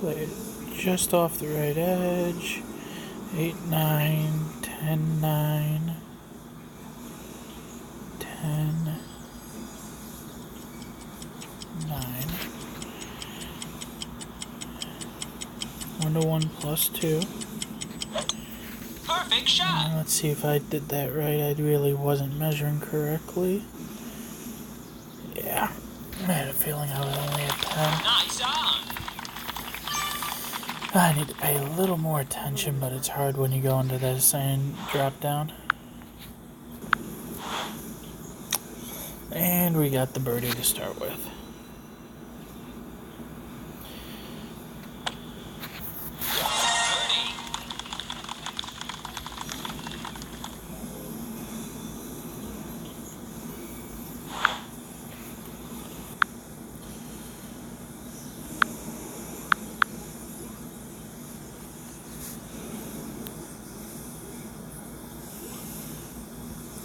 Play it just off the right edge. 8, 9, 10, 9, 10, 9. 1 to 1 plus 2. Perfect shot. Let's see if I did that right. I really wasn't measuring correctly. Yeah, I had a feeling I was only at 10. Nice on. I need to pay a little more attention, but it's hard when you go into that sand drop down. And we got the birdie to start with.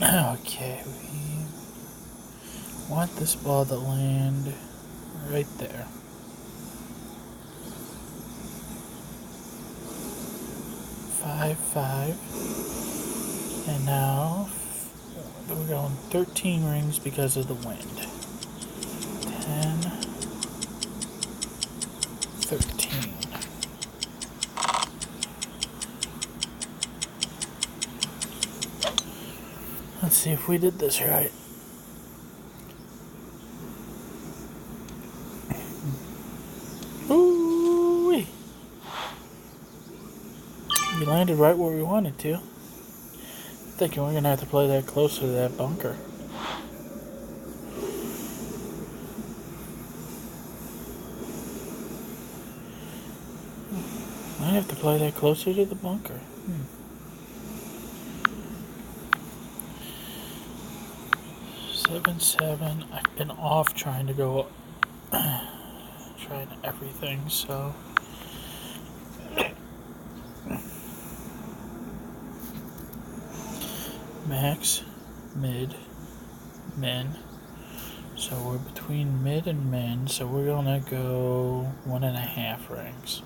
Okay, we want this ball to land right there. 5, 5. And now we're going 13 rings because of the wind. 10, 13. Let's see if we did this right. Ooh-wee. We landed right where we wanted to. I'm thinking we're gonna have to play that closer to that bunker. I have to play that closer to the bunker. 7, 7. I've been off trying to go, trying everything, so. Max, mid, min. So we're between mid and min, so we're gonna go 1.5 rings.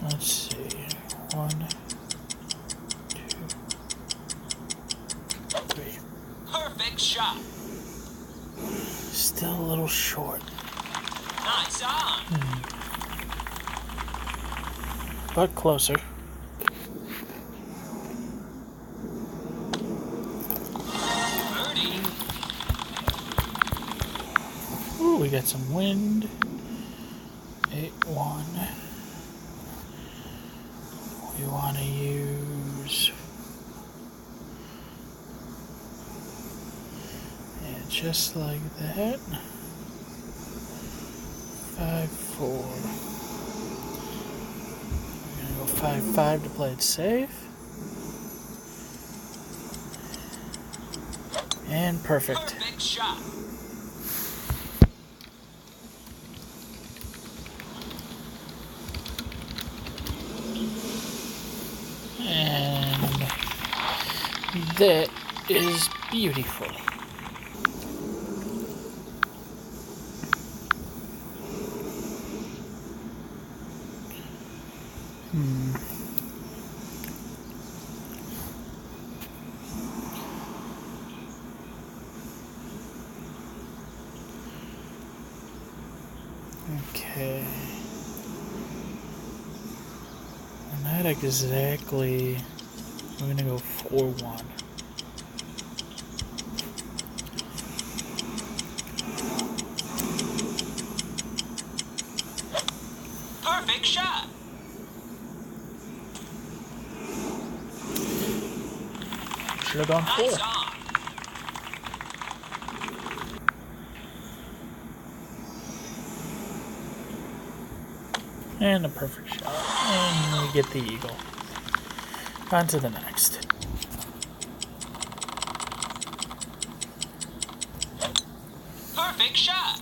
Let's see. 1, 2, 3. Perfect shot. Still a little short. Nice on. But closer. Birdie. Ooh, we got some wind. 8, 1. We want to use. And just like that. 5, 4. We're gonna go 5, 5 to play it safe. And perfect. Perfect shot. And that is beautiful. Okay. And that exactly, we're gonna go 4, 1. Perfect shot. Should have gone 4. Nice on. And a perfect shot. And we get the eagle. On to the next. Perfect shot.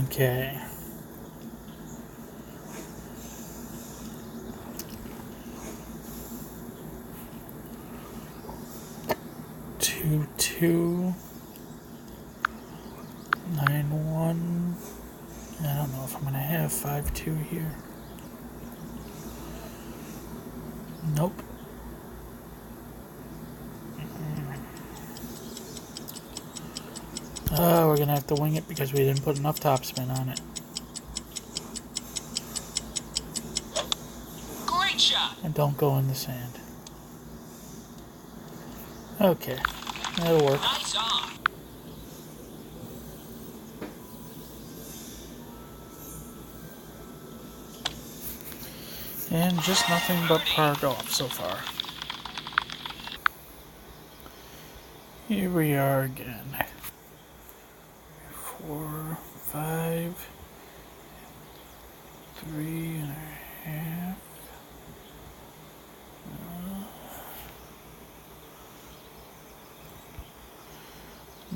Okay. Two 9-1. I don't know if I'm gonna have 5-2 here. Nope. Oh, we're gonna have to wing it because we didn't put enough topspin on it. Great shot. And don't go in the sand. Okay, that'll work. Nice on. And just nothing but par golf so far. Here we are again. 4, 5, 3.5.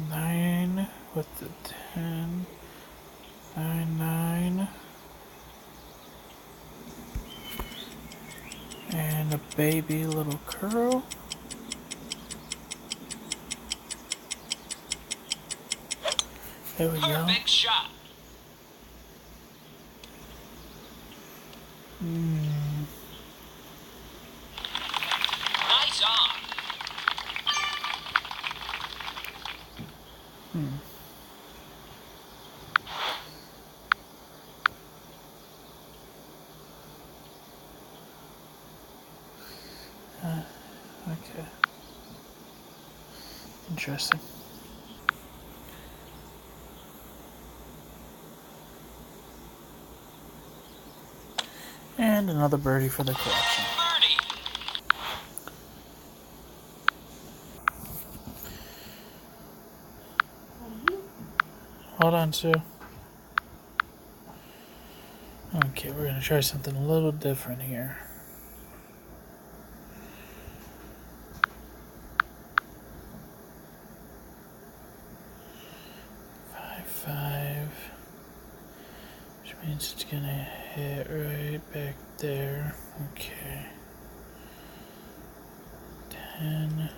9 with the 10. 9, 9. And a baby little curl. There we go. Perfect shot. Nice on. Okay. Interesting. And another birdie for the collection. Birdie. Hold on, Sue. Okay, we're gonna try something a little different here. 5, which means it's gonna hit right back there. Okay. 10,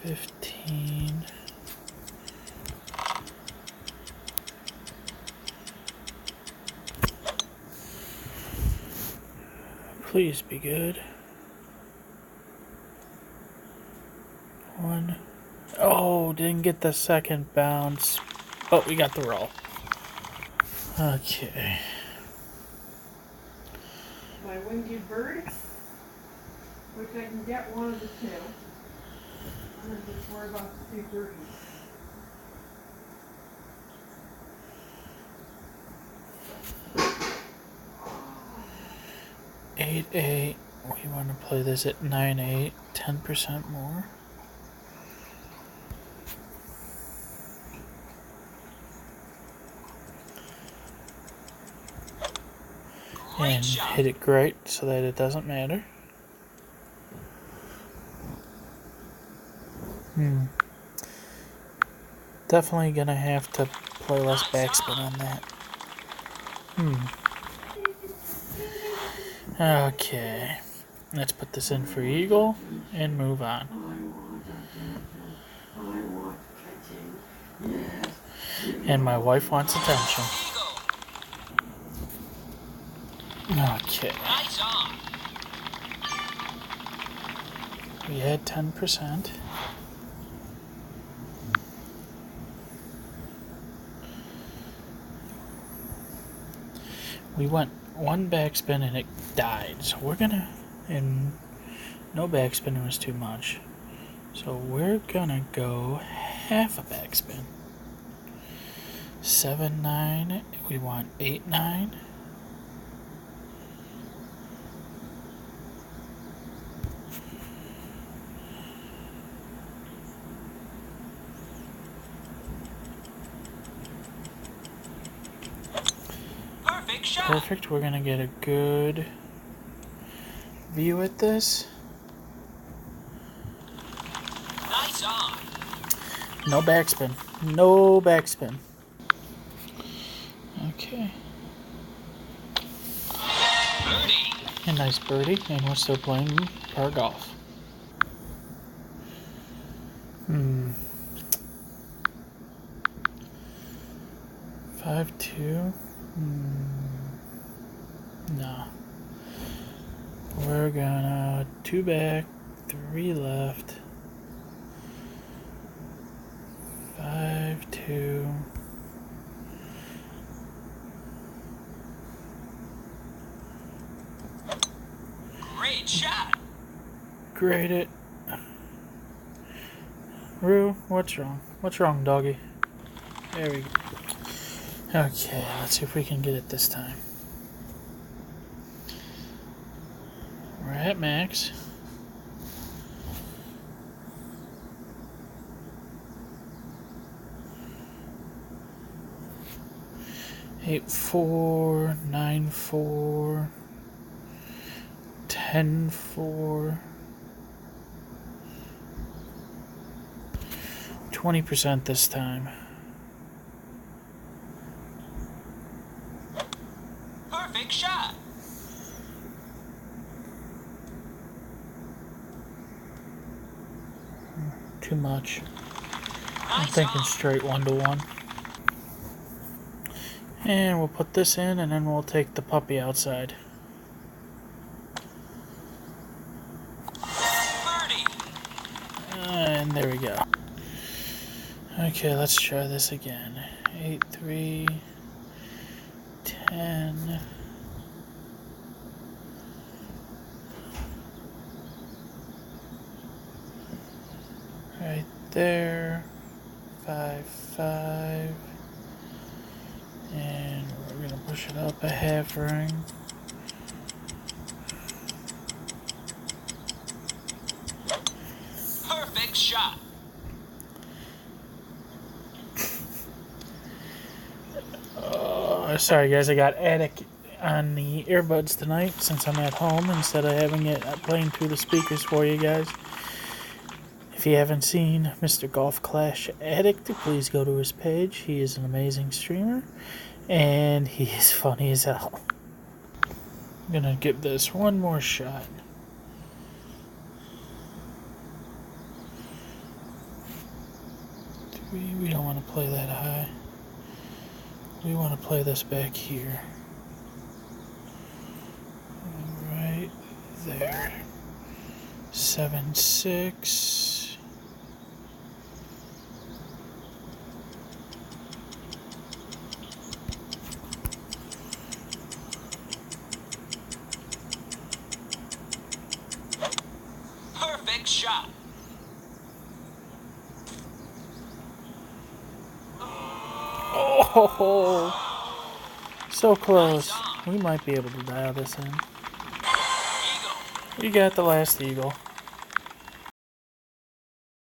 15. Please be good. 1. Oh, didn't get the second bounce, but we got the roll. Okay. My winged bird, which I can get one of the two. I'm gonna just worry about the 230. 8-8. We want to play this at 9-8, 10% more. And hit it great so that it doesn't matter. Definitely gonna have to play less backspin on that. Okay. Let's put this in for eagle and move on. And my wife wants attention. Okay. Nice on. We had 10%. We went one backspin and it died. So we're gonna, and no backspin was too much. So we're gonna go half a backspin. 7-9. We want 8-9. Perfect shot. Perfect. We're gonna get a good view at this. Nice on. No backspin. No backspin. Okay. Birdie. A nice birdie, and we're still playing par golf. Hmm. 5-2. No. We're gonna 2 back, 3 left. 5-2. Great shot. Grade it. Rue, what's wrong? What's wrong, doggy? There we go. Okay, let's see if we can get it this time. We're at max. Eight 4, 9 4, 10 4. 20% this time. Perfect shot. Too much. I'm Nice thinking off. straight 1-to-1. And we'll put this in, and then we'll take the puppy outside. Birdie. And there we go. Okay, let's try this again. 8 3, 10. Right there. 5 5. And we're gonna push it up a half ring. Perfect shot. Sorry guys, I got Attic on the earbuds tonight since I'm at home instead of having it playing through the speakers for you guys. If you haven't seen Mr. Golf Clash Addict, please go to his page. He is an amazing streamer and he is funny as hell. I'm gonna give this one more shot. We don't want to play that high. We want to play this back here. Right there. 7 6. Perfect shot. Oh, so close. We might be able to dial this in. Eagle. We got the last eagle.